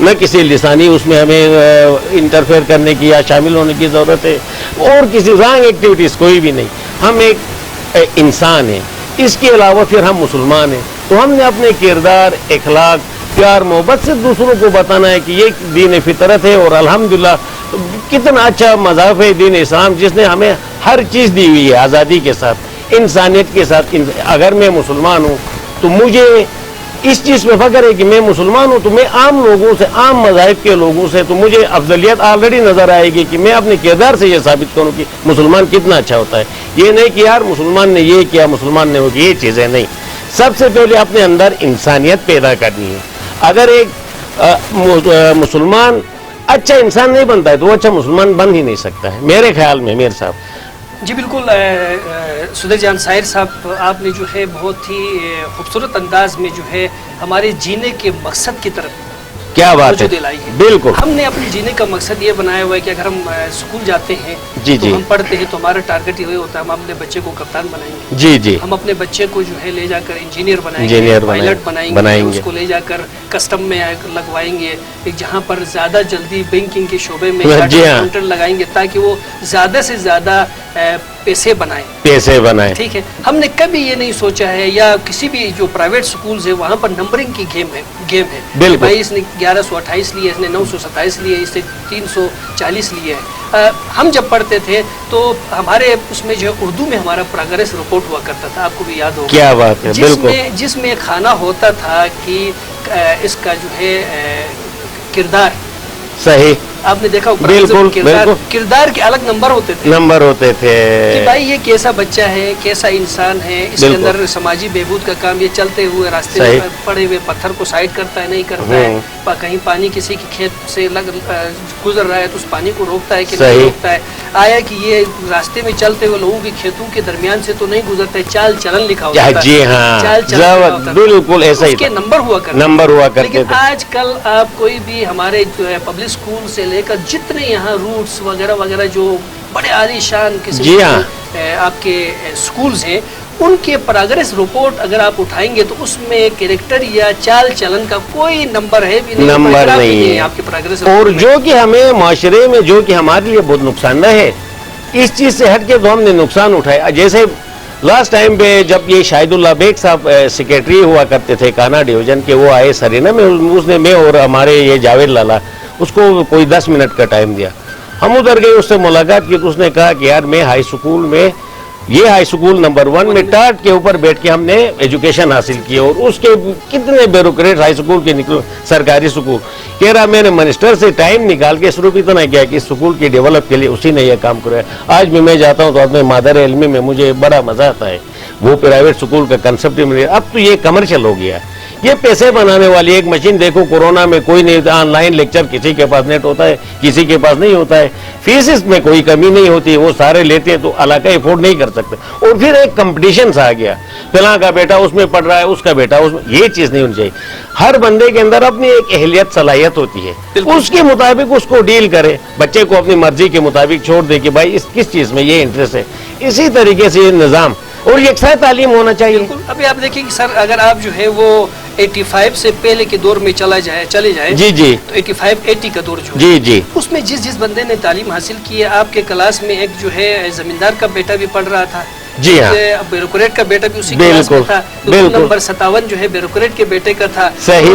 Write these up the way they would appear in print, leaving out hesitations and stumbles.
نہ کسی لسانی اس میں ہمیں انٹرفیئر کرنے کی یا شامل ہونے کی ضرورت ہے، اور کسی رانگ ایکٹیویٹیز کوئی بھی نہیں. ہم ایک انسان ہیں، اس کے علاوہ پھر ہم مسلمان ہیں، تو ہم نے اپنے کردار، اخلاق، پیار محبت سے دوسروں کو بتانا ہے کہ یہ دین فطرت ہے، اور الحمدللہ کتنا اچھا مذہب ہے دین اسلام، جس نے ہمیں ہر چیز دی ہوئی ہے آزادی کے ساتھ، انسانیت کے ساتھ. اگر میں مسلمان ہوں تو مجھے اس چیز میں فخر ہے کہ میں مسلمان ہوں، تو میں عام لوگوں سے، عام مذاہب کے لوگوں سے تو مجھے افضلیت آلریڈی نظر آئے گی کہ میں اپنے کردار سے یہ ثابت کروں کہ مسلمان کتنا اچھا ہوتا ہے. یہ نہیں کہ یار مسلمان نے یہ کیا، مسلمان نے وہ کیا، یہ چیزیں نہیں. سب سے پہلے اپنے اندر انسانیت پیدا کرنی ہے. اگر ایک مسلمان اچھا انسان نہیں بنتا ہے تو وہ اچھا مسلمان بن ہی نہیں سکتا ہے میرے خیال میں. میر صاحب جی بالکل. صدر جان ساحر صاحب، آپ نے جو ہے بہت ہی خوبصورت انداز میں جو ہے ہمارے جینے کے مقصد کی طرف کیا بات ہے، دلائی ہے. بالکل. ہم نے اپنے جینے کا مقصد یہ بنایا ہوا ہے کہ اگر ہم اسکول جاتے ہیں جی تو ہم پڑھتے ہیں تو ہمارا ٹارگٹ یہ ہوتا ہے ہم اپنے بچے کو کپتان بنائیں گے. جی جی. ہم اپنے بچے کو جو ہے لے جا کر انجینئر بنائیں گے، پائلٹ بنائیں گے، اس کو لے جا کر کسٹم میں لگوائیں گے، ایک جہاں پر زیادہ جلدی بینکنگ کے شعبے میں کاؤنٹر لگائیں گے تاکہ وہ زیادہ سے زیادہ پیسے بنائیں. ٹھیک ہے. ہم نے کبھی یہ نہیں سوچا ہے، یا کسی بھی جو پرائیویٹ سکولز ہیں وہاں پر نمبرنگ کی گیم ہے. بھائی اس نے 1128 لیے، اس نے 927 لیے، اس نے 340 لیے ہے. ہم جب پڑھتے تھے تو ہمارے اس میں جو ہے اردو میں ہمارا پروگریس رپورٹ ہوا کرتا تھا، آپ کو بھی یاد ہوگا. کیا بات ہے، بالکل. جس میں کھانا ہوتا تھا کہ اس کا جو ہے کردار صحیح. آپ نے دیکھا بالکل کردار کے الگ نمبر ہوتے تھے کہ بھائی یہ کیسا بچہ ہے، کیسا انسان ہے، اس کے اندر سماجی بہبود کا کام یہ چلتے ہوئے راستے میں پڑے ہوئے پتھر کو سائڈ کرتا ہے نہیں کرتا ہے، کہیں پانی کسی کے کھیت سے گزر رہا ہے تو اس پانی کو روکتا ہے کہ نہیں روکتا ہے، آیا کہ یہ راستے میں چلتے ہوئے لوگوں کے کھیتوں کے درمیان سے تو نہیں گزرتا ہے، چال چلن لکھا ہوتا ہے. جی ہاں بالکل ایسا ہی اس کے نمبر ہوا کرتے. لیکن آج کل آپ کوئی بھی ہمارے جو ہے پبلک اسکول سے لے کر جتنے یہاں روٹس وغیرہ وغیرہ جو بڑے عالی شان قسم کے آپ کے اسکولز ہیں، ان کے پروگریس رپورٹ اگر آپ اٹھائیں گے تو اس میں کریکٹر یا چال چلن کا کوئی نمبر ہے بھی نہیں، نمبر نہیں ہے آپ کے پروگریس. اور جو کہ ہمیں معاشرے میں جو کہ ہمارے لیے بہت نقصان دہ ہے، اس چیز سے ہٹ کے تو ہم نے نقصان اٹھایا. جیسے لاسٹ ٹائم پہ جب یہ شاہد اللہ بیگ صاحب سیکریٹری ہوا کرتے تھے کانا ڈویژن کے، وہ آئے سرینا میں، اس نے میں اور ہمارے یہ جاوید لالا اس کو کوئی 10 منٹ کا ٹائم دیا. ہم ادھر گئے، اس سے ملاقات کی تو اس نے کہا کہ یار میں ہائی اسکول میں، یہ ہائی اسکول نمبر 1 میں ٹاٹ کے اوپر بیٹھ کے ہم نے ایجوکیشن حاصل کی، اور اس کے کتنے بیوروکریٹ ہائی اسکول کے نکلے، سرکاری اسکول. کہہ رہا میں نے منسٹر سے ٹائم نکال کے صرف اتنا کیا کہ اس اسکول کی ڈیولپ کے لیے اسی نے یہ کام کرا ہے. آج بھی میں جاتا ہوں تو اپنے مادر علمی میں مجھے بڑا مزہ آتا ہے، وہ پرائیویٹ اسکول کا کنسپٹ ملے. اب تو یہ کمرشل ہو گیا، یہ پیسے بنانے والی ایک مشین. دیکھو کورونا میں کوئی نہیں، آن لائن لیکچر کسی کے پاس نیٹ ہوتا ہے، کسی کے پاس نہیں ہوتا ہے. فیسز میں کوئی کمی نہیں ہوتی، وہ سارے لیتے ہیں تو علاقہ افورڈ نہیں کر سکتے. اور پھر ایک کمپٹیشن سا آ گیا، فلاں کا بیٹا اس میں پڑھ رہا ہے، اس کا بیٹا اس میں. یہ چیز نہیں ہونی چاہیے. ہر بندے کے اندر اپنی ایک اہلیت صلاحیت ہوتی ہے، اس کے مطابق اس کو ڈیل کرے. بچے کو اپنی مرضی کے مطابق چھوڑ دے کہ بھائی اس کس چیز میں یہ انٹرسٹ ہے. اسی طریقے سے یہ نظام اور یکساں تعلیم ہونا چاہیے. ابھی آپ دیکھیں کہ سر اگر آپ جو ہے وہ 85 سے پہلے کے دور میں چلے جائے جی جی تو 85-80 کا دور جو جی جی اس میں جس بندے نے تعلیم حاصل کی ہے، آپ کے کلاس میں ایک جو ہے زمیندار کا بیٹا بھی پڑھ رہا تھا، جی ہاں، بیوروکریٹ کا بیٹا بھی اسی کلاس میں تھا. نمبر 57 جو ہے بیوروکریٹ کے بیٹے کا تھا.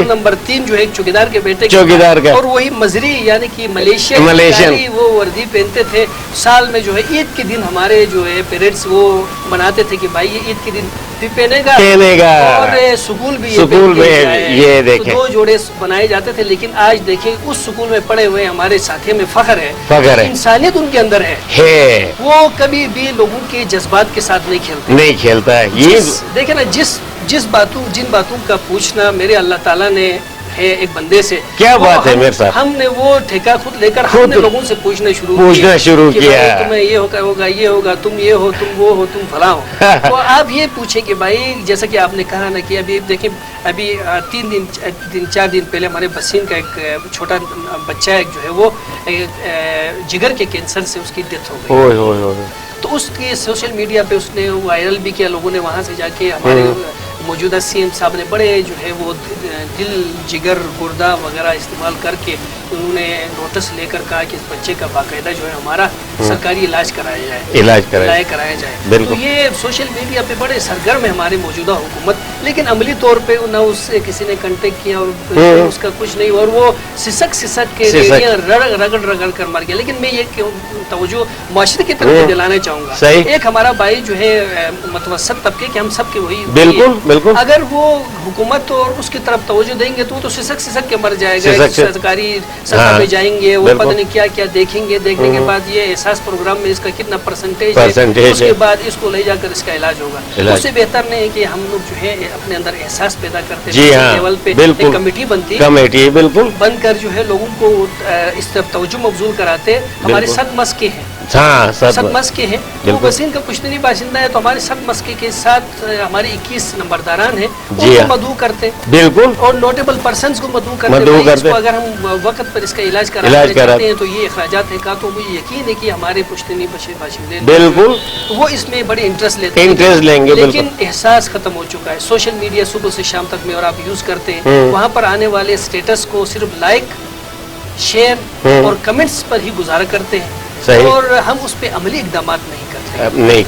نمبر 3 جو ہے چوکیدار کے بیٹے کا، اور وہی مزری یعنی کہ ملیشین وہ وردی پہنتے تھے. سال میں جو ہے عید کے دن ہمارے جو ہے پیریڈس وہ مناتے تھے کہ بھائی یہ عید کے دن بھی پہنے گا اور سکول بھی یہ دیکھیں 2 جوڑے بنائے جاتے تھے. لیکن آج دیکھیں اس سکول میں پڑھے ہوئے ہمارے ساتھی میں فخر ہے، انسانیت ان کے اندر ہے، وہ کبھی بھی لوگوں کے جذبات کے ساتھ نہیں کھیلتا ہے. دیکھیں نا جن باتوں کا پوچھنا میرے اللہ تعالیٰ نے ہے ایک بندے سے، کیا بات ہے میرے صاحب، ہم نے وہ ٹھیکہ خود لے کر ہم نے لوگوں سے پوچھنا شروع کیا تمہیں یہ ہوگا یہ ہوگا، تم یہ ہو، تم وہ ہو، تم فلاں ہو. تو آپ یہ پوچھیں کہ بھائی جیسا کہ آپ نے کہا نا کہ ابھی دیکھیں ابھی 4 دن پہلے ہمارے بسین کا ایک چھوٹا بچہ ہے جو ہے وہ جگر کے کینسر سے اس کی ڈیتھ ہو گئی. تو اس کی سوشل میڈیا پہ اس نے وائرل بھی کیا، لوگوں نے وہاں سے جا کے ہمارے موجودہ CM صاحب نے بڑے جو ہے وہ دل جگر گردہ وغیرہ استعمال کر کے انہوں نے نوٹس لے کر کہا کہ اس بچے کا باقاعدہ جو ہے ہمارا سرکاری علاج کرایا جائے. تو یہ سوشل میڈیا پہ بڑے سرگرم ہے ہمارے موجودہ حکومت, لیکن عملی طور پہ نہ اس سے کسی نے کنٹیکٹ کیا اور اس کا کچھ نہیں, اور وہ سسک کے رگڑ کر مر گیا. لیکن میں یہ توجہ معاشرے کی طرف دلانا چاہوں گا. ایک ہمارا بھائی جو ہے متوسط طبقے کے, ہم سب کے وہی بالکل, اگر وہ حکومت اور اس کی طرف توجہ دیں گے تو وہ تو سسک کے مر جائے گا. سرکاری سطح پہ جائیں گے, وہ پتہ نہیں کیا کیا دیکھیں گے, دیکھنے کے بعد یہ احساس پروگرام میں اس کا کتنا پرسنٹیج ہے, اس کے بعد اس کو لے جا کر اس کا علاج ہوگا. اس سے بہتر نہیں ہے کہ ہم لوگ جو ہے اپنے اندر احساس پیدا کرتے ہیں, لیول پہ ایک کمیٹی بنتی بن کر جو ہے لوگوں کو اس طرف توجہ مبذول کراتے. ہمارے 7 مسکے ہیں, 7 مسکے ہیں, وہ وسیم کا پشتنی باشندہ ہے, تو ہمارے 7 مسکے کے ساتھ ہمارے 21 نمبرداران ہیں, ان کو مدعو کرتے بالکل, اور نوٹیبل پرسنز کو مدعو کرتے. اس کو اگر ہم وقت پر اس کا علاج کرانا چاہتے ہیں تو یہ اخراجات ہیں کا, تو مجھے یقین ہے کہ ہمارے پشتنی باشندے بالکل وہ اس میں بڑے انٹرسٹ لیتے ہیں. لیکن احساس ختم ہو چکا ہے. سوشل میڈیا صبح سے شام تک میں اور آپ یوز کرتے ہیں, وہاں پر آنے والے سٹیٹس کو صرف لائک, شیئر اور کمنٹس پر ہی گزارا کرتے ہیں, اور ہم اس پہ عملی اقدامات نہیں کرتے.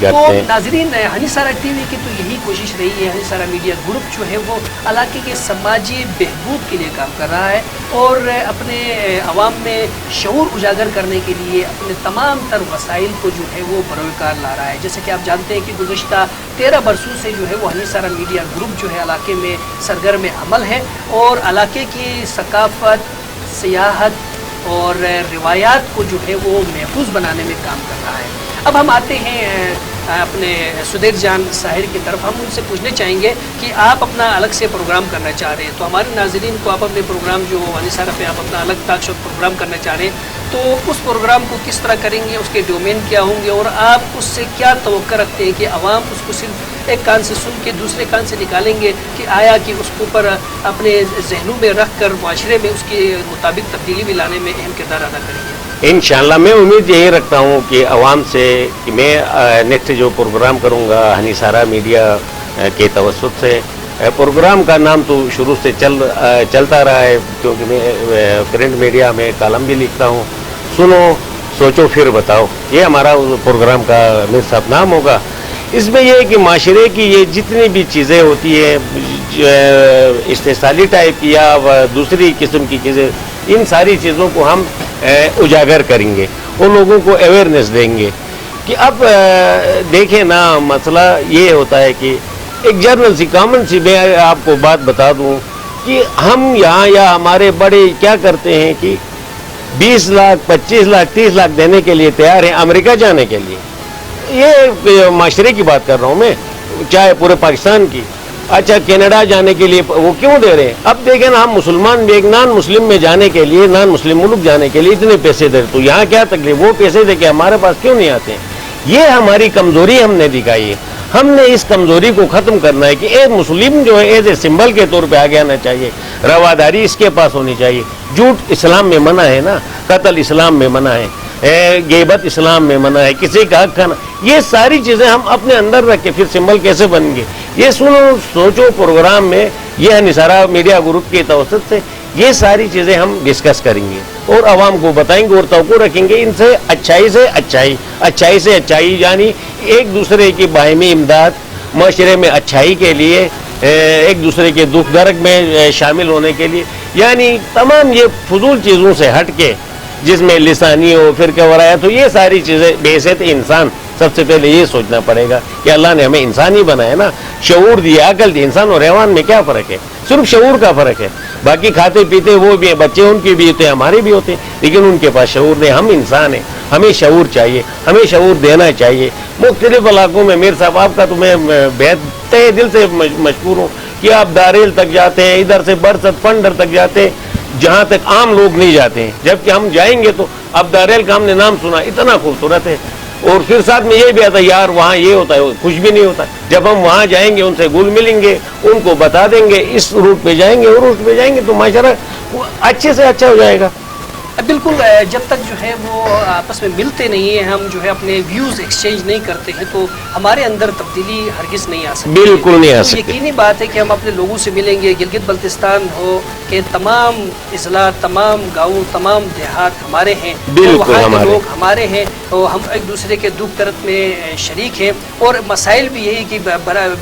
تو ناظرین, ہنی سارا ٹی وی کی تو یہی کوشش رہی ہے. ہنی سارا میڈیا گروپ جو ہے وہ علاقے کے سماجی بہبود کے لیے کام کر رہا ہے, اور اپنے عوام میں شعور اجاگر کرنے کے لیے اپنے تمام تر وسائل کو جو ہے وہ بروئے کار لا رہا ہے. جیسے کہ آپ جانتے ہیں کہ گزشتہ 13 برسوں سے جو ہے وہ ہنی سارا میڈیا گروپ جو ہے علاقے میں سرگرم عمل ہے, اور علاقے کی ثقافت, سیاحت اور روایات کو جو ہے وہ محفوظ بنانے میں کام کر رہا ہے. اب ہم آتے ہیں اپنے سدیر جان ساحر کی طرف. ہم ان سے پوچھنے چاہیں گے کہ آپ اپنا الگ سے پروگرام کرنا چاہ رہے ہیں, تو ہمارے ناظرین کو آپ اپنے پروگرام جو ہنی سارا پہ آپ اپنا الگ ٹاک شو پروگرام کرنا چاہ رہے ہیں, تو اس پروگرام کو کس طرح کریں گے, اس کے ڈومین کیا ہوں گے, اور آپ اس سے کیا توقع رکھتے ہیں کہ عوام اس کو صرف ایک کان سے سن کے دوسرے کان سے نکالیں گے, کہ آیا کہ اس کے اوپر اپنے ذہنوں میں رکھ کر معاشرے میں اس کے مطابق تبدیلی بھی لانے میں اہم کردار ادا کریں گے؟ انشاءاللہ میں امید یہی رکھتا ہوں کہ عوام سے, کہ میں نیکسٹ جو پروگرام کروں گا ہنی سارا میڈیا کے توسط سے, پروگرام کا نام تو شروع سے چلتا رہا ہے, کیونکہ میں پرنٹ میڈیا میں کالم بھی لکھتا ہوں. سنو, سوچو, پھر بتاؤ, یہ ہمارا پروگرام کا میرے ساتھ نام ہوگا. اس میں یہ ہے کہ معاشرے کی یہ جتنی بھی چیزیں ہوتی ہیں, استحصالی ٹائپ کی یا دوسری قسم کی چیزیں, ان ساری چیزوں کو ہم اجاگر کریں گے, ان لوگوں کو اویئرنیس دیں گے. کہ اب دیکھیں نا, مسئلہ یہ ہوتا ہے کہ ایک جنرل سی کامن سی میں آپ کو بات بتا دوں کہ ہم یہاں یا ہمارے بڑے کیا کرتے ہیں کہ 20 لاکھ 25 لاکھ 30 لاکھ دینے کے لیے تیار ہیں امریکہ جانے کے لیے. یہ معاشرے کی بات کر رہا ہوں میں, چاہے پورے پاکستان کی. اچھا, کینیڈا جانے کے لیے وہ کیوں دے رہے ہیں؟ اب دیکھیں نا, ہم مسلمان بھی ایک نان مسلم میں جانے کے لیے, نان مسلم ملک جانے کے لیے اتنے پیسے دے, تو یہاں کیا تکلیف, وہ پیسے دے کے ہمارے پاس کیوں نہیں آتے ہیں؟ یہ ہماری کمزوری ہم نے دکھائی ہے. ہم نے اس کمزوری کو ختم کرنا ہے کہ ایک مسلم جو ہے ایز اے سمبل کے طور پہ آگے آنا چاہیے, رواداری اس کے پاس ہونی چاہیے. جھوٹ اسلام میں منع ہے نا, قتل اسلام میں منع ہے, غیبت اسلام میں منع ہے, کسی کا حق کھانا, یہ ساری چیزیں ہم اپنے اندر رکھ کے پھر سمبل کیسے بنیں گے؟ یہ سنو سوچو پروگرام میں یہ ہنی سارا میڈیا گروپ کے توسط سے یہ ساری چیزیں ہم ڈسکس کریں گے اور عوام کو بتائیں گے اور توقع رکھیں گے. ان سے اچھائی سے اچھائی, یعنی ایک دوسرے کی باہمی امداد, معاشرے میں اچھائی کے لیے, ایک دوسرے کے دکھ درد میں شامل ہونے کے لیے, یعنی تمام یہ فضول چیزوں سے ہٹ کے, جس میں لسانی ہو, فرقہ وارانہ, تو یہ ساری چیزیں بحیثیت انسان سب سے پہلے یہ سوچنا پڑے گا کہ اللہ نے ہمیں انسان ہی بنایا نا, شعور دیا, عقل دی. انسان اور حیوان میں کیا فرق ہے؟ صرف شعور کا فرق ہے. باقی کھاتے پیتے وہ بھی ہیں, بچے ان کے بھی ہوتے ہیں, ہمارے بھی ہوتے ہیں, لیکن ان کے پاس شعور نہیں. ہم انسان ہیں, ہمیں شعور چاہیے, ہمیں شعور دینا چاہیے. مختلف علاقوں میں میرے صاحب آپ کا تو میں بہت تہ دل سے مشکور ہوں کہ آپ داریل تک جاتے ہیں, ادھر سے برست پنڈر تک جاتے ہیں, جہاں تک عام لوگ نہیں جاتے ہیں. جبکہ ہم جائیں گے تو اب داریل کا ہم نے نام سنا, اتنا خوبصورت ہے, اور پھر ساتھ میں یہ بھی آتا ہے یار وہاں یہ ہوتا ہے, کچھ بھی نہیں ہوتا. جب ہم وہاں جائیں گے, ان سے گل ملیں گے, ان کو بتا دیں گے اس روٹ پہ جائیں گے اور روٹ پہ جائیں گے, تو ماشاءاللہ اچھے سے اچھا ہو جائے گا. بالکل جب تک جو ہے وہ آپس میں ملتے نہیں ہیں, ہم جو ہے اپنے ویوز ایکسچینج نہیں کرتے ہیں, تو ہمارے اندر تبدیلی ہرگز نہیں آ سکتی. بالکل نہیں آ سکتی. یقینی بات ہے کہ ہم اپنے لوگوں سے ملیں گے. گلگت بلتستان ہو کہ تمام اضلاع, تمام گاؤں, تمام دیہات ہمارے ہیں, وہاں کے لوگ ہمارے ہیں, اور ہم ایک دوسرے کے دکھ درد میں شریک ہیں, اور مسائل بھی یہی کہ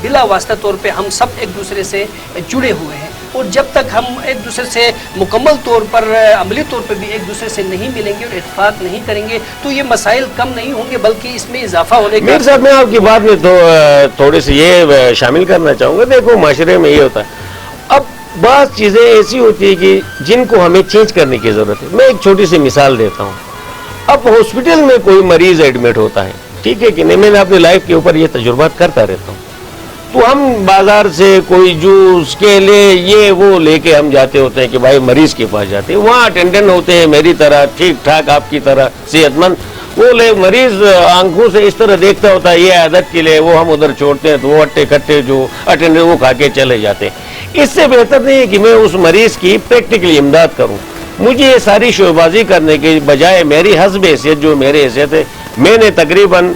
بلا واسطہ طور پہ ہم سب ایک دوسرے سے جڑے ہوئے ہیں. اور جب تک ہم ایک دوسرے سے مکمل طور پر, عملی طور پر بھی ایک دوسرے سے نہیں ملیں گے اور اتفاق نہیں کریں گے, تو یہ مسائل کم نہیں ہوں گے بلکہ اس میں اضافہ ہونے کا. میر صاحب, میں آپ کی بات میں تو تھوڑے سے یہ شامل کرنا چاہوں گا. دیکھو معاشرے میں یہ ہوتا ہے, اب بعض چیزیں ایسی ہوتی ہیں کہ جن کو ہمیں چینج کرنے کی ضرورت ہے. میں ایک چھوٹی سی مثال دیتا ہوں. اب ہاسپٹل میں کوئی مریض ایڈمٹ ہوتا ہے, ٹھیک ہے کہ نہیں, میں اپنی لائف کے اوپر یہ تجربات کرتا رہتا ہوں, تو ہم بازار سے کوئی جوس کیلے یہ وہ لے کے ہم جاتے ہوتے ہیں کہ بھائی مریض کے پاس جاتے ہیں. وہاں اٹینڈنٹ ہوتے ہیں میری طرح ٹھیک ٹھاک, آپ کی طرح صحت مند. وہ لے مریض آنکھوں سے اس طرح دیکھتا ہوتا ہے, یہ عادت کے لیے وہ ہم ادھر چھوڑتے ہیں, تو وہ اٹھے کٹے جو اٹینڈنٹ وہ کھا کے چلے جاتے ہیں. اس سے بہتر نہیں ہے کہ میں اس مریض کی پریکٹیکلی امداد کروں. مجھے یہ ساری شو بازی کرنے کے بجائے میری حسب حیثیت جو میری حیثیت ہے, میں نے تقریباً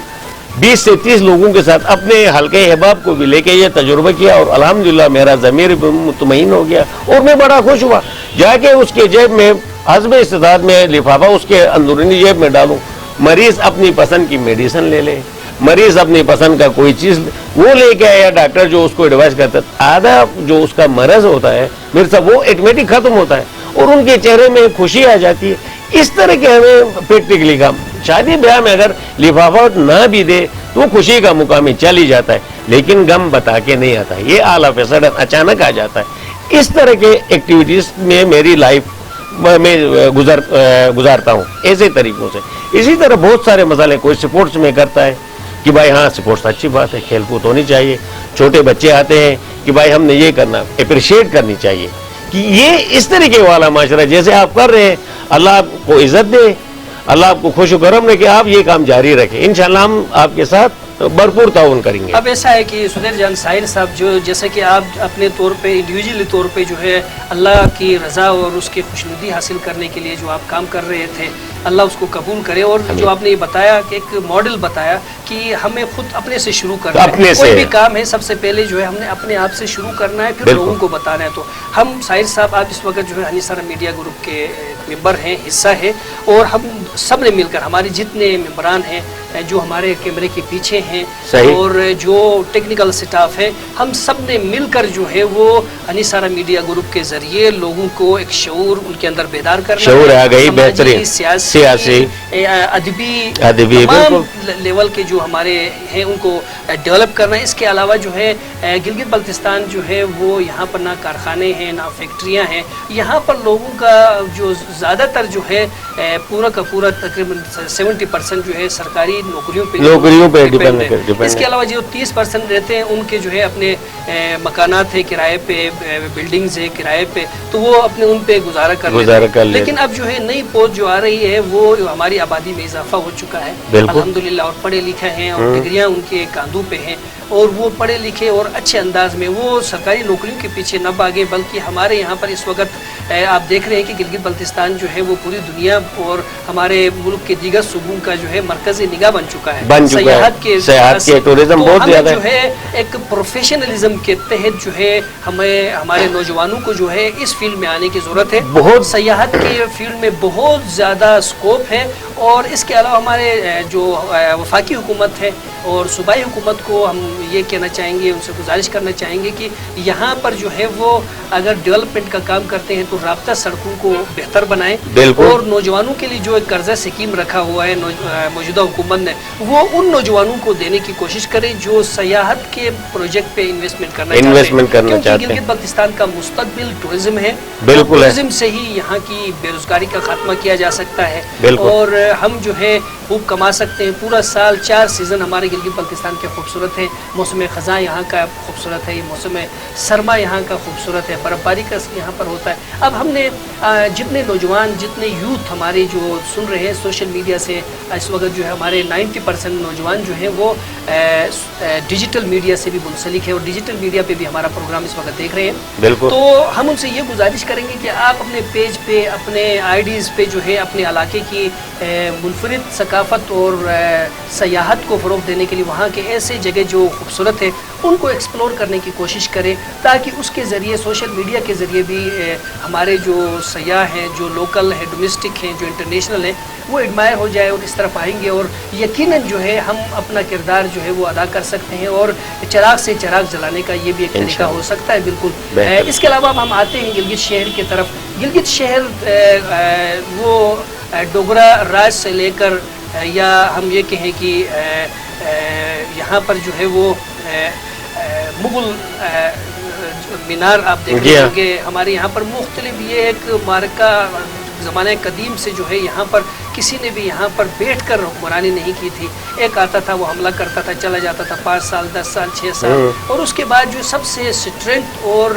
20 سے 30 لوگوں کے ساتھ اپنے حلقے احباب کو بھی لے کے یہ تجربہ کیا, اور الحمدللہ میرا ضمیر مطمئن ہو گیا, اور میں بڑا خوش ہوا. جا کے اس کے جیب میں حسب استطاعت میں لفافہ اس کے اندرونی جیب میں ڈالوں, مریض اپنی پسند کی میڈیسن لے لے, مریض اپنی پسند کا کوئی چیز وہ لے کے آیا, ڈاکٹر جو اس کو ایڈوائز کرتا ہے, آدھا جو اس کا مرض ہوتا ہے میرے صاحب وہ آٹومیٹک ختم ہوتا ہے, اور ان کے چہرے میں خوشی آ جاتی ہے. اس طرح کے ہمیں پریکٹیکلی کام, شادی بیاہ میں اگر لفافہ نہ بھی دے تو وہ خوشی کا مقام چل ہی جاتا ہے, لیکن غم بتا کے نہیں آتا, یہ آل آف اے سڈن اچانک آ جاتا ہے. اس طرح کے ایکٹیویٹیز میں میری لائف میں گزارتا ہوں ایسے طریقوں سے. اسی طرح بہت سارے مسئلے کوئی سپورٹس میں کرتا ہے کہ بھائی ہاں سپورٹس اچھی بات ہے, کھیل کود ہونی چاہیے. چھوٹے بچے آتے ہیں کہ بھائی ہم نے یہ کرنا, اپریشیٹ کرنی چاہیے کہ یہ اس طریقے والا معاشرہ جیسے آپ کر رہے ہیں, اللہ آپ کو عزت دے, اللہ آپ کو خوش و کرم رکھے, آپ یہ کام جاری رکھیں. انشاءاللہ ہم آپ کے ساتھ بھرپور تعاون کریں گے. اب ایسا ہے کہ سدھیر جان ساحل صاحب, جو جیسے کہ آپ اپنے طور پہ انڈیویجولی طور پہ جو ہے اللہ کی رضا اور اس کی خوشنودی حاصل کرنے کے لیے جو آپ کام کر رہے تھے, اللہ اس کو قبول کرے. اور جو آپ نے یہ بتایا کہ ایک ماڈل بتایا کہ ہمیں خود اپنے سے شروع کرنا ہے, کوئی بھی کام ہے سب سے پہلے جو ہے ہم نے اپنے آپ سے شروع کرنا ہے, پھر لوگوں کو بتانا ہے. تو ہم ساحل صاحب, آپ اس وقت جو ہے ہنی سارا میڈیا گروپ کے ممبر ہیں, حصہ ہے, اور ہم سب نے مل کر, ہمارے جتنے ممبران ہیں جو ہمارے کیمرے کے پیچھے ہیں اور جو ٹیکنیکل سٹاف ہے, ہم سب نے مل کر جو ہے وہ ہنی سارا میڈیا گروپ کے ذریعے لوگوں کو ایک شعور ان کے اندر بیدار کرنا, شعور آ گئی, بہترین سیاسی, ادبی, تمام لیول کے جو ہمارے ہیں ان کو ڈیولپ کرنا ہے. اس کے علاوہ جو ہے گلگت بلتستان جو ہے وہ یہاں پر نہ کارخانے ہیں نہ فیکٹریاں ہیں, یہاں پر لوگوں کا جو زیادہ تر جو ہے پورا کا پورا تقریباً 70% جو ہے سرکاری نوکریوں پہ ڈیپینڈ ہے. اس کے علاوہ جو 30% رہتے ہیں ان کے جو ہے اپنے مکانات ہے کرائے پہ, بلڈنگز ہے کرائے پہ, تو وہ اپنے ان پہ گزارا کر لیتے ہیں. لیکن اب جو ہے نئی پوسٹ جو آ رہی ہے وہ ہماری آبادی میں اضافہ ہو چکا ہے الحمدللہ, اور پڑھے لکھے ہیں اور ڈگریاں ان کے کاندھوں پہ ہیں, اور وہ پڑھے لکھے اور اچھے انداز میں وہ سرکاری نوکریوں کے پیچھے نہ بھاگے, بلکہ ہمارے یہاں پر اس وقت آپ دیکھ رہے ہیں کہ گلگت بلتستان جو ہے وہ پوری دنیا اور ہمارے ملک کے دیگر صوبوں کا جو ہے مرکزی نگاہ بن چکا ہے, سیاحت کے ٹورزم بہت زیادہ ہے. جو ہے ایک پروفیشنلزم کے تحت جو ہے ہمیں ہمارے نوجوانوں کو جو ہے اس فیلڈ میں آنے کی ضرورت ہے. بہت سیاحت کے فیلڈ میں بہت زیادہ اسکوپ ہے, اور اس کے علاوہ ہمارے جو وفاقی حکومت ہے اور صوبائی حکومت کو ہم یہ کہنا چاہیں گے, ان سے گزارش کرنا چاہیں گے کہ یہاں پر جو ہے وہ اگر ڈیولپمنٹ کا کام کرتے ہیں تو رابطہ سڑکوں کو بہتر بنائیں, اور نوجوانوں کے لیے جو ایک قرضہ اسکیم رکھا ہوا ہے موجودہ حکومت نے, وہ ان نوجوانوں کو دینے کی کوشش کریں جو سیاحت کے پروجیکٹ پہ انویسٹمنٹ کرنا چاہتے ہیں, کیونکہ گلگت بلتستان کا مستقبل ٹورزم ہے, ٹورزم سے ہی یہاں کی بے روزگاری کا خاتمہ کیا جا سکتا ہے. اور ہم جو ہے خوب کما سکتے ہیں. پورا سال 4 سیزن ہمارے گلگت بلتستان کے خوبصورت ہیں. موسم خزاں یہاں کا خوبصورت ہے, یہ موسم سرما یہاں کا خوبصورت ہے, برف باری کا یہاں پر ہوتا ہے. اب ہم نے جتنے نوجوان, جتنے یوتھ ہمارے جو سن رہے ہیں سوشل میڈیا سے اس وقت جو ہے ہمارے 90% نوجوان جو ہیں وہ ڈیجیٹل میڈیا سے بھی منسلک ہے اور ڈیجیٹل میڈیا پہ بھی ہمارا پروگرام اس وقت دیکھ رہے ہیں. بالکل. تو ہم ان سے یہ گزارش کریں گے کہ آپ اپنے پیج پہ, اپنے آئیڈیز پہ جو ہے اپنے علاقے کی منفرد ثقافت اور سیاحت کو فروغ دینے کے لیے وہاں کے ایسے جگہ جو خوبصورت ہے ان کو ایکسپلور کرنے کی کوشش کریں, تاکہ اس کے ذریعے سوشل میڈیا کے ذریعے بھی ہمارے جو سیاح ہیں, جو لوکل ہیں, ڈومیسٹک ہیں, جو انٹرنیشنل ہیں, وہ ایڈمائر ہو جائے اور اس طرف آئیں گے اور یقیناً جو ہے ہم اپنا کردار جو ہے وہ ادا کر سکتے ہیں اور چراغ سے چراغ جلانے کا یہ بھی ایک طریقہ ہو سکتا ہے. بالکل. اس کے علاوہ ہم آتے ہیں گلگت شہر کی طرف. گلگت شہر وہ ڈوگرا راج سے لے کر یا ہم یہ کہیں کہ یہاں پر جو ہے وہ مغل مینار آپ دیکھ رہے ہوں گے, ہمارے یہاں پر مختلف یہ ایک معرکہ زمانہ قدیم سے جو ہے یہاں پر کسی نے بھی یہاں پر بیٹھ کر حکمرانی نہیں کی تھی. ایک آتا تھا, وہ حملہ کرتا تھا, چلا جاتا تھا 5 سال 10 سال 6 سال, اور اس کے بعد جو سب سے اسٹرینتھ اور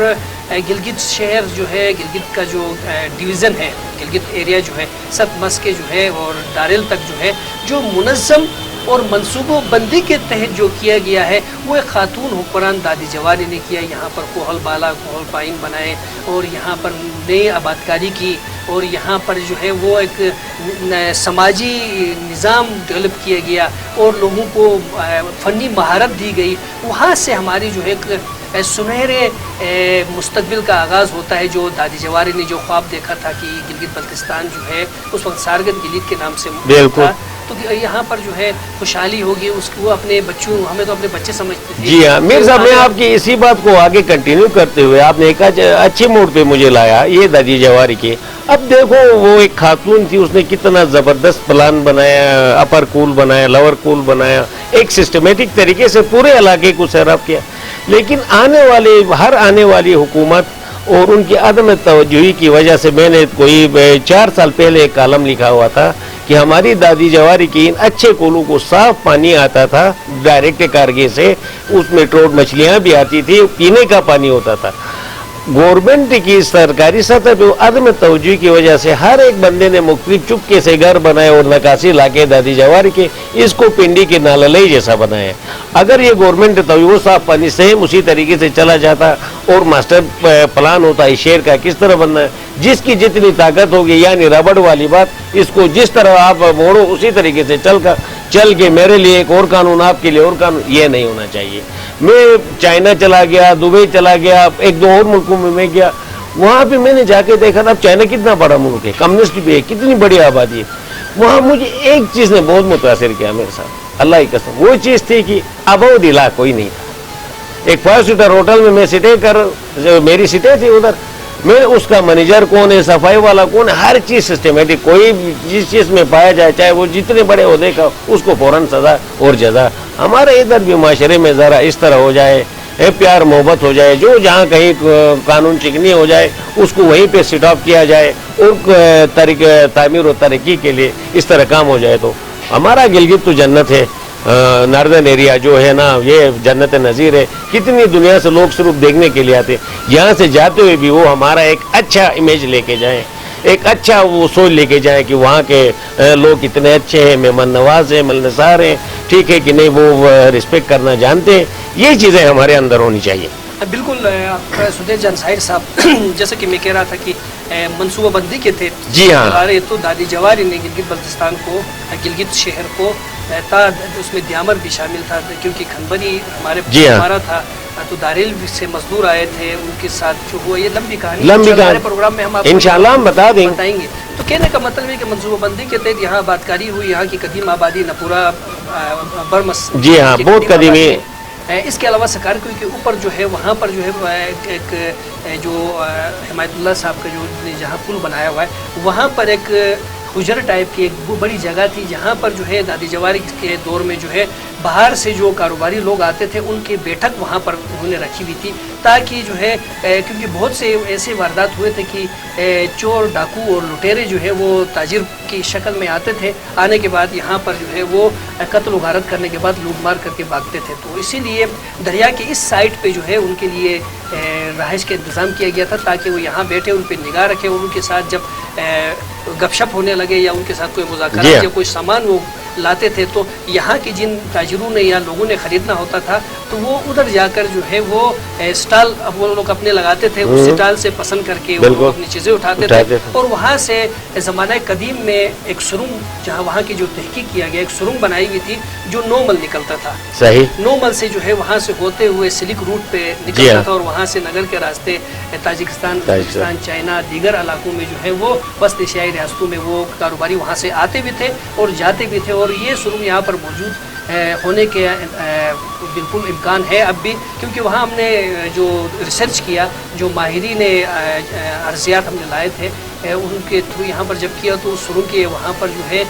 گلگت شہر جو ہے, گلگت کا جو ڈویژن ہے, گلگت ایریا جو ہے, ست مسکے جو ہے اور دارل تک جو ہے, جو منظم اور منصوبہ بندی کے تحت جو کیا گیا ہے وہ ایک خاتون حکمران دادی جواری نے کیا. یہاں پر کوہل بالا, کوہل پائن بنائے اور یہاں پر نئی آبادکاری کی اور یہاں پر جو ہے وہ ایک سماجی نظام ڈیولپ کیا گیا اور لوگوں کو فنی مہارت دی گئی. وہاں سے ہماری جو ہے ایک سنہرے مستقبل کا آغاز ہوتا ہے, جو دادی جواری نے جو خواب دیکھا تھا کہ گلگت بلتستان جو ہے اس وقت سارگن گلگت کے نام سے تھا, تو یہاں پر جو ہے خوشحالی ہوگی. اس کو اپنے بچوں, ہمیں تو اپنے بچے سمجھتے تھے. جی ہاں میر صاحب, میں آپ کی اسی بات کو آگے کنٹینیو کرتے ہوئے آپ نے ایک اچھے موڈ پہ مجھے لایا, یہ دادی جواری کے. اب دیکھو وہ ایک خاتون تھی, اس نے کتنا زبردست پلان بنایا, اپر کول بنایا, لور کول بنایا, ایک سسٹمیٹک طریقے سے پورے علاقے کو سیراب کیا. لیکن ہر آنے والی حکومت اور ان کی عدم توجہی کی وجہ سے, میں نے کوئی 4 سال پہلے ایک کالم لکھا ہوا تھا کہ ہماری دادی جواری کی ان اچھے کولوں کو صاف پانی آتا تھا ڈائریکٹ کارگے سے, اس میں ٹروٹ مچھلیاں بھی آتی تھی, پینے کا پانی ہوتا تھا. گورنمنٹ کی سرکاری سطح پہ عدم توجہی کی وجہ سے ہر ایک بندے نے مختلف چپکے سے گھر بنائے اور نکاسی لا کے دادی جواری کے اس کو پنڈی کے ناللئی جیسا بنایا. اگر یہ گورنمنٹ توجہ صاف پانی سیم اسی طریقے سے چلا جاتا اور ماسٹر پلان ہوتا ہے شہر کا کس طرح بننا ہے, جس کی جتنی طاقت ہوگی, یعنی ربڑ والی بات, اس کو جس طرح آپ موڑو اسی طریقے سے چل کے میرے لیے ایک اور قانون, آپ کے لیے اور قانون, یہ نہیں ہونا چاہیے. میں چائنا چلا گیا, دبئی چلا گیا, 1-2 اور ملکوں میں گیا, وہاں پہ میں نے جا کے دیکھا تھا چائنا کتنا بڑا ملک ہے, کمیونسٹ بھی ہے, کتنی بڑی آبادی ہے. وہاں مجھے ایک چیز نے بہت متاثر کیا میرے ساتھ, اللہ کی قسم, وہ چیز تھی کہ ابود علاقہ کوئی نہیں تھا. ایک 5 سٹار ہوٹل میں سٹے میری سٹے تھی ادھر, میں اس کا منیجر کون ہے, صفائی والا کون ہے, ہر چیز سسٹمیٹک, کوئی جس چیز میں پایا جائے, چاہے وہ جتنے بڑے عہدے کا, اس کو فوراً سزا اور جزا. ہمارے ادھر بھی معاشرے میں ذرا اس طرح ہو جائے, پیار محبت ہو جائے, جو جہاں کہیں قانون چکنی ہو جائے اس کو وہیں پہ سٹاپ کیا جائے اور تعمیر و ترقی کے لیے اس طرح کام ہو جائے, تو ہمارا گلگت تو جنت ہے. ناردرن ایریا جو ہے نا, یہ جنت نظیر ہے. کتنی دنیا سے لوگ صرف دیکھنے کے لیے آتے, یہاں سے جاتے ہوئے بھی وہ ہمارا ایک اچھا امیج لے کے جائیں, ایک اچھا وہ سوچ لے کے جائیں کہ وہاں کے لوگ کتنے اچھے ہیں, مہمان نواز ہیں, ملنسار ہیں, ٹھیک ہے کہ نہیں, وہ رسپیکٹ کرنا جانتے ہیں. یہ چیزیں ہمارے اندر ہونی چاہیے. بالکل. سدھیر جان ظاہر صاحب, جیسے کہ میں کہہ رہا تھا کہ منصوبہ بندی کے تھے, جی ہاں, تو دادی جواری نے گلگت بلتستان کو, گلگت شہر کو اس میں دیامر بھی شامل تھا کیونکہ کھنبری ہمارا تھا, تو داریل سے مزدور آئے تھے, ان کے ساتھ جو ہوا, یہ لمبی کہانی ہمارے پروگرام میں ہم آپ انشاءاللہ ہم بتائیں گے. تو کہنے کا مطلب ہے کہ منصوبہ بندی کے تحت یہاں آبادکاری ہوئی, یہاں کی قدیم آبادی نپورہ برمس, جی ہاں, بہت قدیم ہے. اس کے علاوہ سکارکوئی کے اوپر جو ہے, وہاں پر جو ہے ایک جو حمایت اللہ صاحب کا جو جہاں پل بنایا ہوا ہے, وہاں پر ایک حجر ٹائپ کی ایک بڑی جگہ تھی جہاں پر جو ہے دادی جواری کے دور میں جو ہے باہر سے جو کاروباری لوگ آتے تھے ان کی بیٹھک وہاں پر انہوں نے رکھی ہوئی تھی تاکہ جو ہے کیونکہ بہت سے ایسے واردات ہوئے تھے کہ چور ڈاکو اور لٹیرے جو ہے وہ تاجر کی شکل میں آتے تھے, آنے کے بعد یہاں پر جو ہے وہ قتل و غارت کرنے کے بعد لوٹ مار کر کے بھاگتے تھے. تو اسی لیے دریا کے اس سائڈ پہ جو ہے ان کے لیے رہائش کا انتظام کیا گیا تھا تاکہ وہ یہاں بیٹھے ان پہ نگاہ رکھے اور ان کے ساتھ جب گپ شپ ہونے لگے یا ان کے ساتھ کوئی مذاکرات یا کوئی سامان وہ لاتے تھے تو یہاں کی جن تاجروں نے یا لوگوں نے خریدنا ہوتا تھا تو وہ ادھر جا کر جو ہے وہ اسٹال وہ لوگ اپنے لگاتے تھے, اس اسٹال سے پسند کر کے وہ اپنی چیزیں اٹھاتے تھے. اور وہاں سے زمانہ قدیم میں ایک سرنگ, جہاں وہاں کی جو تحقیق کیا گیا, ایک سرنگ بنائی ہوئی تھی جو 9 مل نکلتا تھا. صحیح 9 مل سے جو ہے وہاں سے ہوتے ہوئے سلک روٹ پہ نکلتا تھا اور وہااں سے نگر کے راستے تاجکستان, چائنا, دیگر علاقوں میں جو ہے وہ وسط ایشیائی ریاستوں میں وہ کاروباری وہاں سے آتے بھی تھے اور جاتے بھی تھے. اور یہ سرنگ یہاں پر موجود ہونے کے بالکل امکان ہے اب بھی, کیونکہ وہاں ہم نے جو ریسرچ کیا, جو ماہرین ارضیات ہم نے لائے تھے ان کے تھرو یہاں پر جب کیا تو سرنگ کے وہاں پر جو ہے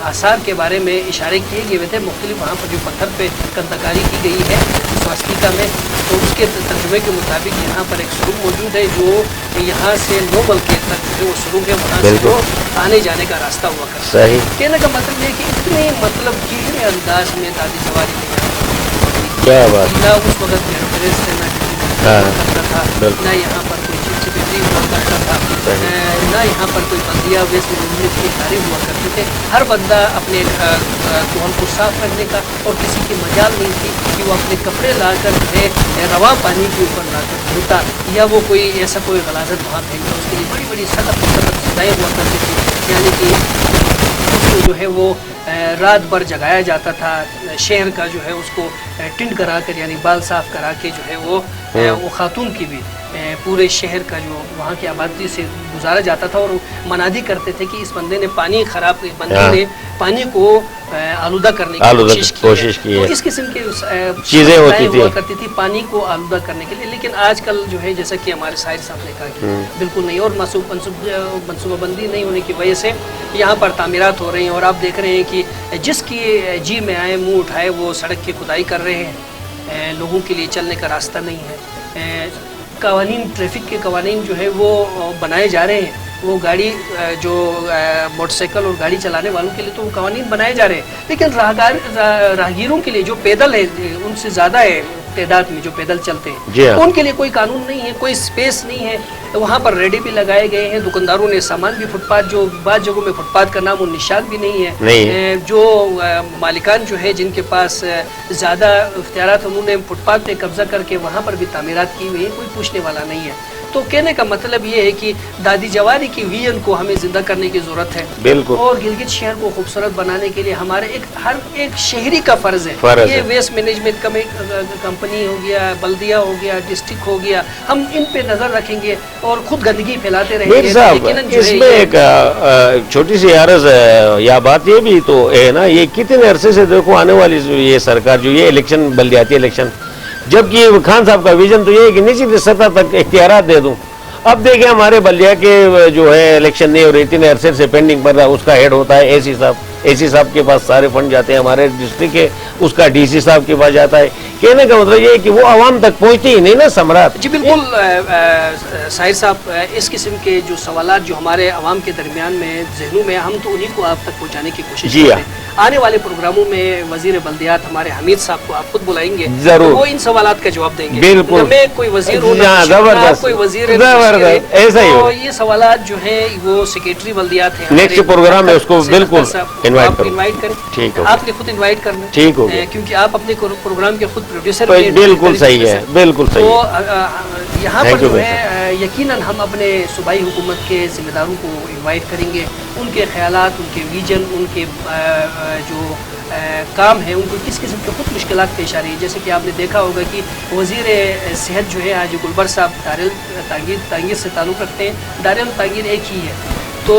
آثار کے بارے میں اشارے کیے گئے تھے. مختلف وہاں پر جو پتھر پہ کندکاری کی گئی ہے سواسٹیکا میں, تو اس کے ترجمے کے مطابق یہاں پر ایک سرنگ موجود ہے جو یہاں سے 9 مل کے تک جو وہ سرنگ ہے وہاں سے وہ آنے جانے کا راستہ ہوا کرتا ہے. کہنے کا مطلب یہ کہ اتنے مطلب کتنے انداز میں دادی جواری نے کیا بات نہ اس وقت ڈریس سے کرتا تھا, نہ یہاں پر کوئی چپچپی ہوا کرتا تھا, نہ یہاں پر کوئی بندیہ ویسے کے ادارے ہوا کرتے تھے. ہر بندہ اپنے کوہن کو صاف رکھنے کا اور کسی کی مجال نہیں تھی کہ وہ اپنے کپڑے لا کر جو ہے رواں پانی کے اوپر لا کر دھوتا یا وہ کوئی ایسا کوئی غلاظت وہاں پھینکتا. اس کے لیے بڑی بڑی سخت سزائیں ہوا کرتی تھی, یعنی کہ اس کو جو ہے وہ رات بھر جگایا جاتا تھا. شہر کا جو ہے اس کو ٹنڈ کرا کر یعنی بال صاف کرا کے جو ہے وہ خاتون کی بھی پورے شہر کا جو وہاں کی آبادی سے گزارا جاتا تھا اور منادی کرتے تھے کہ اس بندے نے پانی خراب, بندے نے پانی کو آلودہ کرنے کی کوشش کی ہے. اس قسم کی چیزیں ہوا کرتی تھی پانی کو آلودہ کرنے کے لیے. لیکن آج کل جو ہے جیسا کہ ہمارے شاعر صاحب نے کہا کہ بالکل نہیں, اور منصوبہ بندی نہیں ہونے کی وجہ سے یہاں پر تعمیرات ہو رہی ہیں اور آپ دیکھ رہے ہیں کہ جس کی جی میں آئے منہ اٹھائے وہ سڑک کی کھدائی کر رہے ہیں. لوگوں کے لیے چلنے کا راستہ نہیں ہے. قوانین, ٹریفک کے قوانین جو ہے وہ بنائے جا رہے ہیں. وہ گاڑی جو موٹر سائیکل اور گاڑی چلانے والوں کے لیے تو وہ قوانین بنائے جا رہے ہیں, لیکن راہگیروں کے لیے جو پیدل ہے ان سے زیادہ ہے تعداد میں جو پیدل چلتے ہیں, ان کے لیے کوئی قانون نہیں ہے, کوئی سپیس نہیں ہے. وہاں پر ریڈے بھی لگائے گئے ہیں, دکانداروں نے سامان بھی فٹ پاتھ, جو بعض جگہوں میں فٹ پاتھ کا نام و نشان بھی نہیں ہے. جو مالکان جو ہے جن کے پاس زیادہ اختیارات, انہوں نے فٹ پاتھ پہ قبضہ کر کے وہاں پر بھی تعمیرات کی ہوئی ہیں, کوئی پوچھنے والا نہیں ہے. تو کہنے کا مطلب یہ ہے کہ دادی جواری کی ویژن کو ہمیں زندہ کرنے کی ضرورت ہے. بالکل. اور گلگت شہر کو خوبصورت بنانے کے لیے ہمارے ہر ایک شہری کا فرض ہے. یہ ویسٹ مینجمنٹ کمپنی ہو گیا, بلدیہ ہو گیا, ڈسٹرکٹ ہو گیا, ہم ان پہ نظر رکھیں گے اور خود گندگی پھیلاتے رہیں گے. اس میں ایک چھوٹی سی عرض یا بات یہ بھی تو ہے نا, یہ کتنے عرصے سے دیکھو آنے والی یہ سرکار جو یہ الیکشن بلدیاتی الیکشن, جبکہ خان صاحب کا ویژن تو یہ ہے کہ نچلی سطح تک اختیارات دے دوں. اب دیکھیں ہمارے بلدیہ کے جو ہے الیکشن نہیں اور اتنے عرصے سے پینڈنگ پر رہا, اس کا ہیڈ ہوتا ہے اے سی صاحب کے پاس سارے فنڈ جاتے ہیں. ہمارے ڈسٹرکٹ کے اس کا ڈی سی صاحب کے پاس جاتا ہے. کہنے کا مطلب یہ ہے کہ وہ عوام تک پہنچتی ہی نہیں نا سمراٹ. جی بالکل ساحر صاحب, اس قسم کے جو سوالات جو ہمارے عوام کے درمیان میں ذہنوں میں, ہم تو انہیں کو آپ تک پہنچانے کی کوشش کرتے ہیں. آنے والے پروگراموں میں وزیر بلدیات ہمارے حمید صاحب کو آپ خود بلائیں گے, ضرور وہ ان سوالات کا جواب دیں گے. بالکل. میں کوئی وزیر ہوں, کوئی وزیر, ایسا ہی یہ سوالات جو ہیں وہ سیکریٹری بلدیات ہیں. نیکسٹ پروگرام میں اس کو بالکل انوائٹ کریں. ٹھیک ہے, آپ نے خود انوائٹ کرنا. ٹھیک ہو, کیونکہ آپ اپنے پروگرام کے خود پروڈیوسر. بالکل صحیح ہے, بالکل صحیح. تو یہاں پر جو ہے یقیناً ہم اپنے صوبائی حکومت کے ذمہ داروں کو انوائٹ کریں گے. ان کے خیالات, ان کے ویژن, ان کے جو کام ہیں, ان کو کس قسم کے خود مشکلات پیش آ رہی ہیں. جیسے کہ آپ نے دیکھا ہوگا کہ وزیر صحت جو ہے حاجی گلبر صاحب دارال تانگیر سے تعلق رکھتے ہیں. دارال تانگیر ایک ہی ہے, تو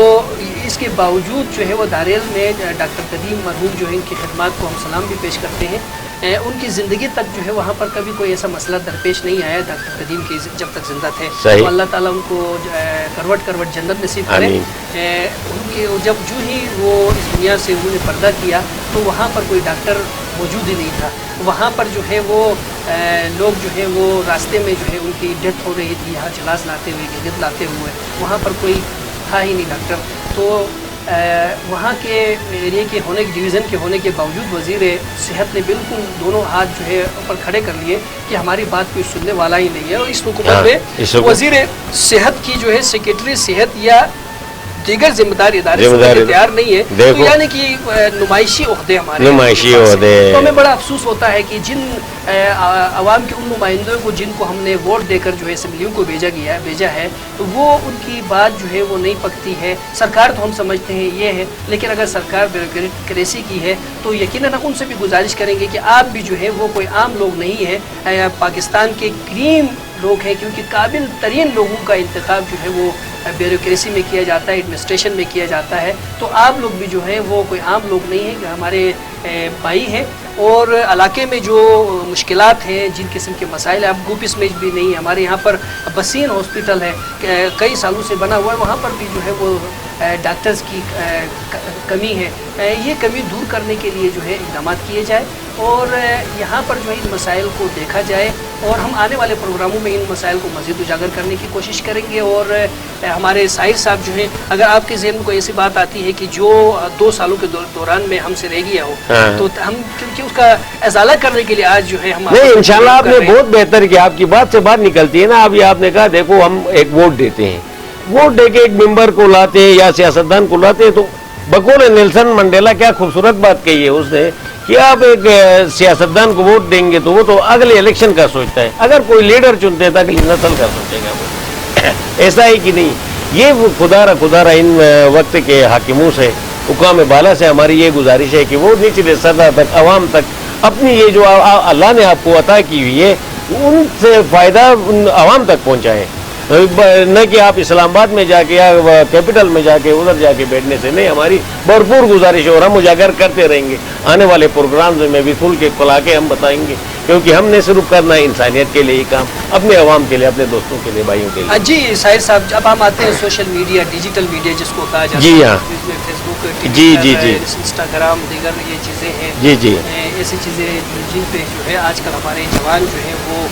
اس کے باوجود جو ہے وہ داریل میں ڈاکٹر قدیم مرحوم جو ہے ان کی خدمات کو ہم سلام بھی پیش کرتے ہیں. ان کی زندگی تک جو ہے وہاں پر کبھی کوئی ایسا مسئلہ درپیش نہیں آیا ڈاکٹر قدیم کی جب تک زندہ تھے. تو اللہ تعالیٰ ان کو کروٹ کروٹ جنت نصیب کرے. ان کے جب جو ہی وہ اس دنیا سے انہوں نے پردہ کیا تو وہاں پر کوئی ڈاکٹر موجود ہی نہیں تھا. وہاں پر جو ہے وہ لوگ جو ہے وہ راستے میں جو ہے ان کی ڈیتھ ہو رہی تھی یہاں جلاس لاتے ہوئے گلگت لاتے ہوئے, وہاں پر کوئی تھا ہی نہیں ڈاکٹر. تو وہاں کے ایریے کے ہونے ڈویژن کے ہونے کے باوجود وزیر صحت نے بالکل دونوں ہاتھ جو ہے اوپر کھڑے کر لیے کہ ہماری بات کوئی سننے والا ہی نہیں ہے. اور اس حکومت میں وزیر صحت کی جو ہے سیکریٹری صحت یا دیگر ذمہ دار ادارے تیار نہیں ہے. تو یعنی کہ نمائشی عہدے ہمارے نمائشی عہدے. تو ہمیں بڑا افسوس ہوتا ہے کہ جن عوام کے ان نمائندوں کو جن کو ہم نے ووٹ دے کر جو ہے اسمبلیوں کو بھیجا ہے تو وہ ان کی بات جو ہے وہ نہیں پکتی ہے. سرکار تو ہم سمجھتے ہیں یہ ہے, لیکن اگر سرکار بیوروکریسی کی ہے تو یقیناً ان سے بھی گزارش کریں گے کہ آپ بھی جو ہے وہ کوئی عام لوگ نہیں ہیں, پاکستان کے کریم لوگ ہیں, کیونکہ قابل ترین لوگوں کا انتخاب جو ہے وہ بیوروکریسی میں کیا جاتا ہے, ایڈمنسٹریشن میں کیا جاتا ہے. تو آپ لوگ بھی جو ہیں وہ کوئی عام لوگ نہیں ہیں, ہمارے بھائی ہیں. اور علاقے میں جو مشکلات ہیں, جن قسم کے مسائل ہیں, اب گوپس میں بھی نہیں, ہمارے یہاں پر بسین ہاسپٹل ہے کئی سالوں سے بنا ہوا ہے, وہاں پر بھی جو ہے وہ ڈاکٹرز کی کمی ہے. یہ کمی دور کرنے کے لیے جو ہے اقدامات کیے جائے اور یہاں پر جو ہے ان مسائل کو دیکھا جائے, اور ہم آنے والے پروگراموں میں ان مسائل کو مزید اجاگر کرنے کی کوشش کریں گے. اور ہمارے سائر صاحب جو ہیں, اگر آپ کے ذہن میں کوئی ایسی بات آتی ہے کہ جو 2 سالوں کے دوران میں ہم سے رہ گیا ہو تو ہم کیونکہ اس کا ازالہ کرنے کے لیے آج جو ہے ہم نہیں, انشاءاللہ آپ نے بہت بہتر کیا. آپ کی بات سے بات نکلتی ہے نا. ابھی آپ نے کہا دیکھو ہم ایک ووٹ دیتے ہیں, ووٹ دے کے ایک ممبر کو لاتے ہیں یا سیاستدان کو لاتے ہیں, تو بقول نیلسن منڈیلا کیا خوبصورت بات کہی ہے اس نے کہ آپ ایک سیاستدان کو ووٹ دیں گے تو وہ تو اگلے الیکشن کا سوچتا ہے, اگر کوئی لیڈر چنتے تو اگلی نسل کا سوچے گا وہ. ایسا ہے کہ نہیں. یہ خدا را ان وقت کے حاکموں سے, حکام بالا سے ہماری یہ گزارش ہے کہ وہ نچلے سطح تک, عوام تک اپنی یہ جو اللہ نے آپ کو عطا کی ہوئی ہے ان سے فائدہ عوام تک پہنچائیں. نہ کہ آپ اسلام آباد میں جا کے یا کیپٹل میں جا کے ادھر جا کے بیٹھنے سے نہیں. ہماری بھرپور گزارش ہے اور ہم اجاگر کرتے رہیں گے. آنے والے پروگرامز میں بھی کھل کے کھلا کے ہم بتائیں گے, کیونکہ ہم نے صرف کرنا ہے انسانیت کے لیے کام, اپنے عوام کے لیے, اپنے دوستوں کے لیے, بھائیوں کے لیے. جی ساحر صاحب, جب ہم آتے ہیں سوشل میڈیا, ڈیجیٹل میڈیا جس کو کہا جاتا ہے, جی ہاں, فیس بک, جی انسٹاگرام, دیگر یہ چیزیں ہیں, جی جی ایسی چیزیں جن پہ جو ہے آج کل ہمارے جوان جو ہیں وہ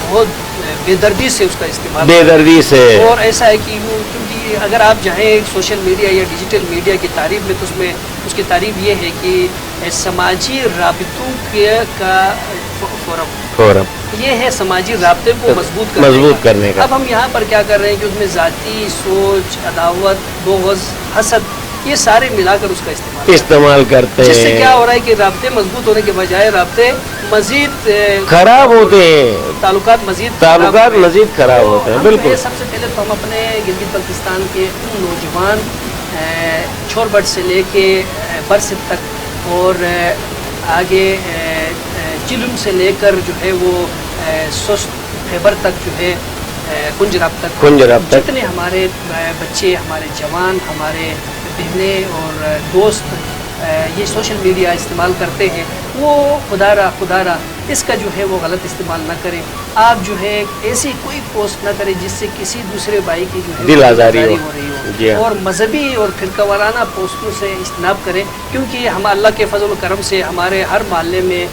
بہت بے دردی سے اس کا استعمال, بے دردی سے. اور ایسا ہے کہ وہ کیونکہ اگر آپ جائیں سوشل میڈیا یا ڈیجیٹل میڈیا کی تعریف میں تو اس میں اس کی تعریف یہ ہے کہ سماجی رابطوں کا فورم, یہ ہے سماجی رابطے کو مضبوط کرنے کا. اب ہم یہاں پر کیا کر رہے ہیں کہ اس میں ذاتی سوچ, عداوت, بغض, حسد, یہ سارے ملا کر اس کا استعمال کرتے ہیں, جس سے کیا ہو رہا ہے کہ رابطے مضبوط ہونے کے بجائے رابطے مزید خراب ہوتے ہیں, تعلقات مزید خراب ہوتے ہیں. بالکل. سب سے پہلے تو ہم اپنے گلگت بلتستان کے ان نوجوان چھور بٹ سے لے کے برسٹ تک اور آگے چلم سے لے کر جو ہے وہ سست خیبر تک جو ہے کنجراب تک جتنے ہمارے بچے, ہمارے جوان, ہمارے بہنیں اور دوست یہ سوشل میڈیا استعمال کرتے ہیں, وہ خدا را اس کا جو ہے وہ غلط استعمال نہ کریں. آپ جو ہے ایسی کوئی پوسٹ نہ کریں جس سے کسی دوسرے بھائی کی جو ہے دل آزاری ہو رہی ہو, اور مذہبی اور فرقہ وارانہ پوسٹوں سے اجتناب کریں, کیونکہ ہم اللہ کے فضل و کرم سے ہمارے ہر محلے میں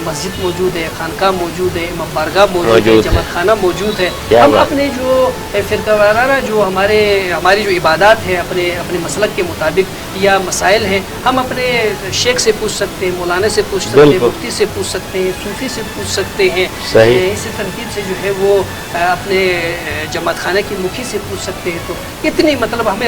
مسجد موجود ہے, خانقاہ موجود ہے, امام بارگاہ موجود ہے, جماعت خانہ موجود ہے. ہم اپنے جو فرقہ وارانہ جو ہماری جو عبادات ہیں اپنے مسلک کے مطابق یا مسائل ہیں, ہم اپنے شیخ سے پوچھ سکتے ہیں, مولانا سے پوچھ سکتے ہیں, مفتی سے پوچھ سکتے ہیں, صوفی سے پوچھ سکتے ہیں. اسی ترتیب سے جو ہے وہ اپنے جماعت خانہ کی مکھی سے پوچھ سکتے ہیں. تو اتنی مطلب ہمیں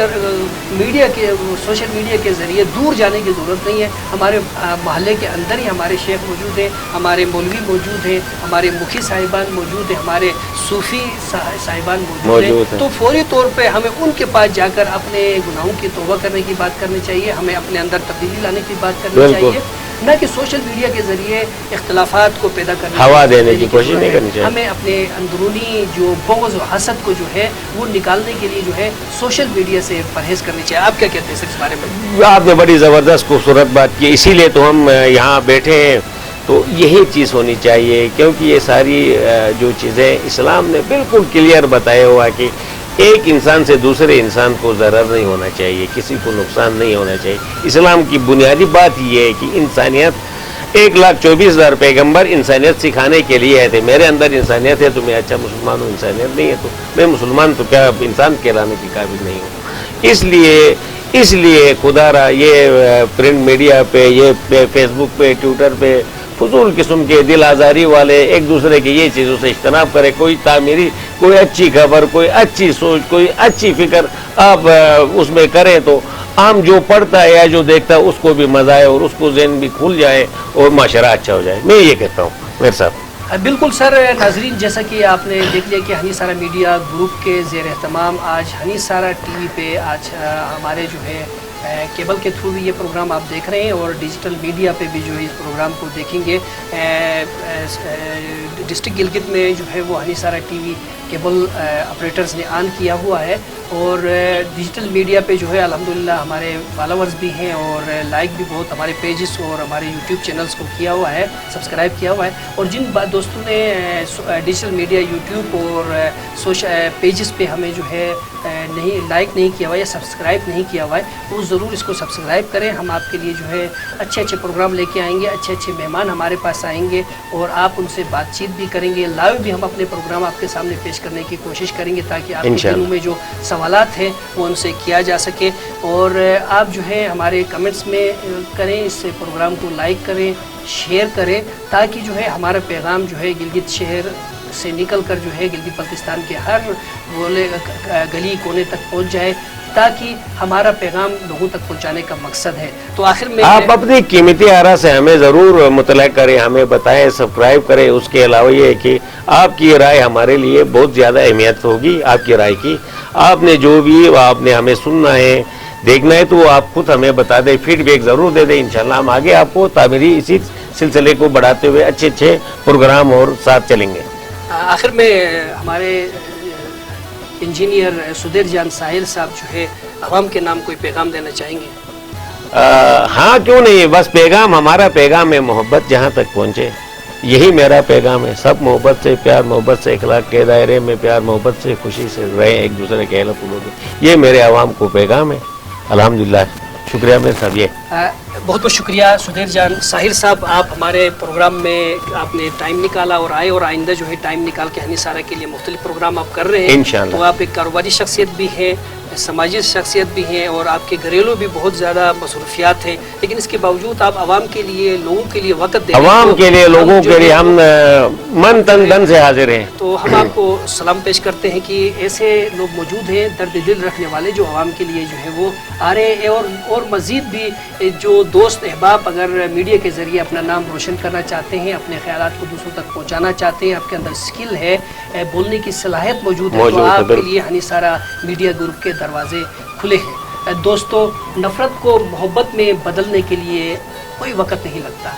میڈیا کے سوشل میڈیا کے ذریعے دور جانے کی ضرورت نہیں ہے. ہمارے محلے کے اندر ہی ہمارے شیخ موجود ہیں, ہمارے مولوی موجود ہیں, ہمارے مکھی صاحبان موجود ہیں, ہمارے صوفی صاحبان موجود ہیں. تو فوری طور پہ ہمیں ان کے پاس جا کر اپنے گناہوں کی توبہ کرنے کی بات کرنی چاہیے, ہمیں اپنے اندر تبدیلی لانے کی بات کرنی چاہیے, نہ کہ سوشل میڈیا کے ذریعے اختلافات کو پیدا کرنے ہوا دینے کی کوشش نہیں کرنی چاہیے. ہمیں اپنے اندرونی جو بغض و حسد کو جو ہے وہ نکالنے کے لیے جو ہے سوشل میڈیا سے پرہیز کرنی چاہیے. آپ کیا کہتے ہیں سر اس بارے میں؟ آپ نے بڑی زبردست خوبصورت بات کی, اسی لیے تو ہم یہاں بیٹھے ہیں تو یہی چیز ہونی چاہیے، کیونکہ یہ ساری جو چیزیں اسلام نے بالکل کلیئر بتایا ہوا کہ ایک انسان سے دوسرے انسان کو ضرر نہیں ہونا چاہیے، کسی کو نقصان نہیں ہونا چاہیے۔ اسلام کی بنیادی بات یہ ہے کہ انسانیت 1,24,000 پیغمبر انسانیت سکھانے کے لیے آئے تھے۔ میرے اندر انسانیت ہے تو میں اچھا مسلمان ہوں، انسانیت نہیں ہے تو میں مسلمان تو کیا انسان کہلانے کی قابل نہیں ہوں۔ اس لیے خدا را یہ پرنٹ میڈیا پہ، یہ فیس بک پہ، ٹویٹر پہ فضول قسم کے دل آزاری والے ایک دوسرے کی یہ چیزوں سے اجتناب کرے۔ کوئی تعمیری، کوئی اچھی خبر، کوئی اچھی سوچ، کوئی اچھی فکر آپ اس میں کریں تو عام جو پڑھتا ہے یا جو دیکھتا ہے اس کو بھی مزہ آئے اور اس کو ذہن بھی کھل جائے اور معاشرہ اچھا ہو جائے، میں یہ کہتا ہوں میر صاحب۔ بالکل سر، ناظرین جیسا کہ آپ نے دیکھ لیا کہ ہنی سارا میڈیا گروپ کے زیر اہتمام آج ہنی سارا ٹی وی پہ آج ہمارے جو ہے کیبل کے تھرو بھی یہ پروگرام آپ دیکھ رہے ہیں اور ڈیجیٹل میڈیا پہ بھی جو ہے اس پروگرام کو دیکھیں گے۔ ڈسٹرکٹ گلگت میں جو ہے وہ ہنی سارا ٹی وی کیبل آپریٹرز نے آن کیا ہوا ہے اور ڈیجیٹل میڈیا پہ جو ہے الحمدللہ ہمارے فالوورز بھی ہیں اور لائک بھی بہت ہمارے پیجز اور ہمارے یوٹیوب چینلز کو کیا ہوا ہے، سبسکرائب کیا ہوا ہے۔ اور جن دوستوں نے ڈیجیٹل میڈیا یوٹیوب اور پیجز پہ ہمیں جو ہے لائک نہیں کیا ہوا یا سبسکرائب نہیں کیا ہوا ہے وہ ضرور اس کو سبسکرائب کریں۔ ہم آپ کے لیے جو ہے اچھے اچھے پروگرام لے کے آئیں گے، اچھے اچھے مہمان ہمارے پاس آئیں گے اور آپ ان سے بات چیت بھی کریں گے، لائیو بھی ہم اپنے پروگرام آپ کے سامنے پیش کرنے کی کوشش کریں گے تاکہ آپ کے دلوں میں جو سوالات ہیں وہ ان سے کیا جا سکے۔ اور آپ جو ہے ہمارے کمنٹس میں کریں، اس پروگرام کو لائک کریں، شیئر کریں تاکہ جو ہے ہمارا پیغام جو ہے گلگت شہر سے نکل کر جو ہے گلگت بلتستان کے ہر گلی کونے تک پہنچ جائے، تاکہ ہمارا پیغام لوگوں تک پہنچانے کا مقصد ہے۔ تو آخر میں آپ اپنی قیمتی آراء سے ہمیں ضرور مطلع کریں، ہمیں بتائیں، سبسکرائب کریں۔ اس کے علاوہ یہ ہے کہ آپ کی رائے ہمارے لیے بہت زیادہ اہمیت ہوگی، آپ کی رائے کی۔ آپ نے جو بھی آپ نے ہمیں سننا ہے، دیکھنا ہے تو وہ آپ خود ہمیں بتا دیں، فیڈ بیک ضرور دے دیں۔ انشاءاللہ ہم آگے آپ کو تعمیری اسی سلسلے کو بڑھاتے ہوئے اچھے اچھے پروگرام اور ساتھ چلیں گے۔ آخر میں ہمارے انجینئر سدھیر جان ساحل صاحب جو ہے عوام کے نام کوئی پیغام دینا چاہیں گے؟ ہاں کیوں نہیں، بس پیغام ہمارا پیغام ہے محبت جہاں تک پہنچے، یہی میرا پیغام ہے۔ سب محبت سے، پیار محبت سے، اخلاق کے دائرے میں پیار محبت سے، خوشی سے رہیں، ایک دوسرے کے اہل قلوب، یہ میرے عوام کو پیغام ہے۔ الحمدللہ، شکریہ میرے صاحب۔ یہ بہت بہت شکریہ سدھیر جان ساحل صاحب، آپ ہمارے پروگرام میں آپ نے ٹائم نکالا اور آئے، اور آئندہ جو ہے ٹائم نکال کے ہنی سارا کے لیے مختلف پروگرام آپ کر رہے ہیں انشاءاللہ۔ تو آپ ایک کاروباری شخصیت بھی ہیں، سماجی شخصیت بھی ہیں اور آپ کے گھریلو بھی بہت زیادہ مصروفیات ہیں، لیکن اس کے باوجود آپ عوام کے لیے، لوگوں کے لیے وقت دیں، عوام کے لیے، لوگوں کے لیے ہم من تن دن سے حاضر ہیں۔ تو ہم آپ کو سلام پیش کرتے ہیں کہ ایسے لوگ موجود ہیں درد دل رکھنے والے جو عوام کے لیے جو ہے وہ آ رہے ہیں، اور مزید بھی جو دوست احباب اگر میڈیا کے ذریعے اپنا نام روشن کرنا چاہتے ہیں، اپنے خیالات کو دوسروں تک پہنچانا چاہتے ہیں، آپ کے اندر اسکل ہے، بولنے کی صلاحیت موجود ہے، تو آپ کے لیے ہنی سارا میڈیا گروپ کے دروازے کھلے ہیں۔ دوستو، نفرت کو محبت میں بدلنے کے لیے کوئی وقت نہیں لگتا،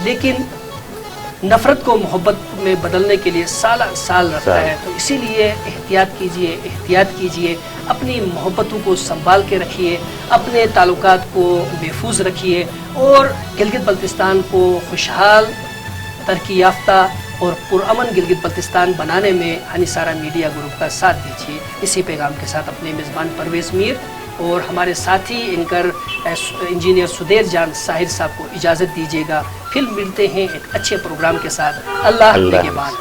لیکن نفرت کو محبت میں بدلنے کے لیے سال لگتا ہے۔ تو اسی لیے احتیاط کیجئے، اپنی محبتوں کو سنبھال کے رکھیے، اپنے تعلقات کو محفوظ رکھیے اور گلگت بلتستان کو خوشحال، ترقی یافتہ اور پرامن گلگت بلتستان بنانے میں ہنی سارا میڈیا گروپ کا ساتھ دیجیے۔ اسی پیغام کے ساتھ اپنے میزبان پرویز میر اور ہمارے ساتھی اینکر انجینئر سدھیر جان ساحل صاحب کو اجازت دیجیے گا۔ پھر ملتے ہیں ایک اچھے پروگرام کے ساتھ۔ اللہ نگہبان۔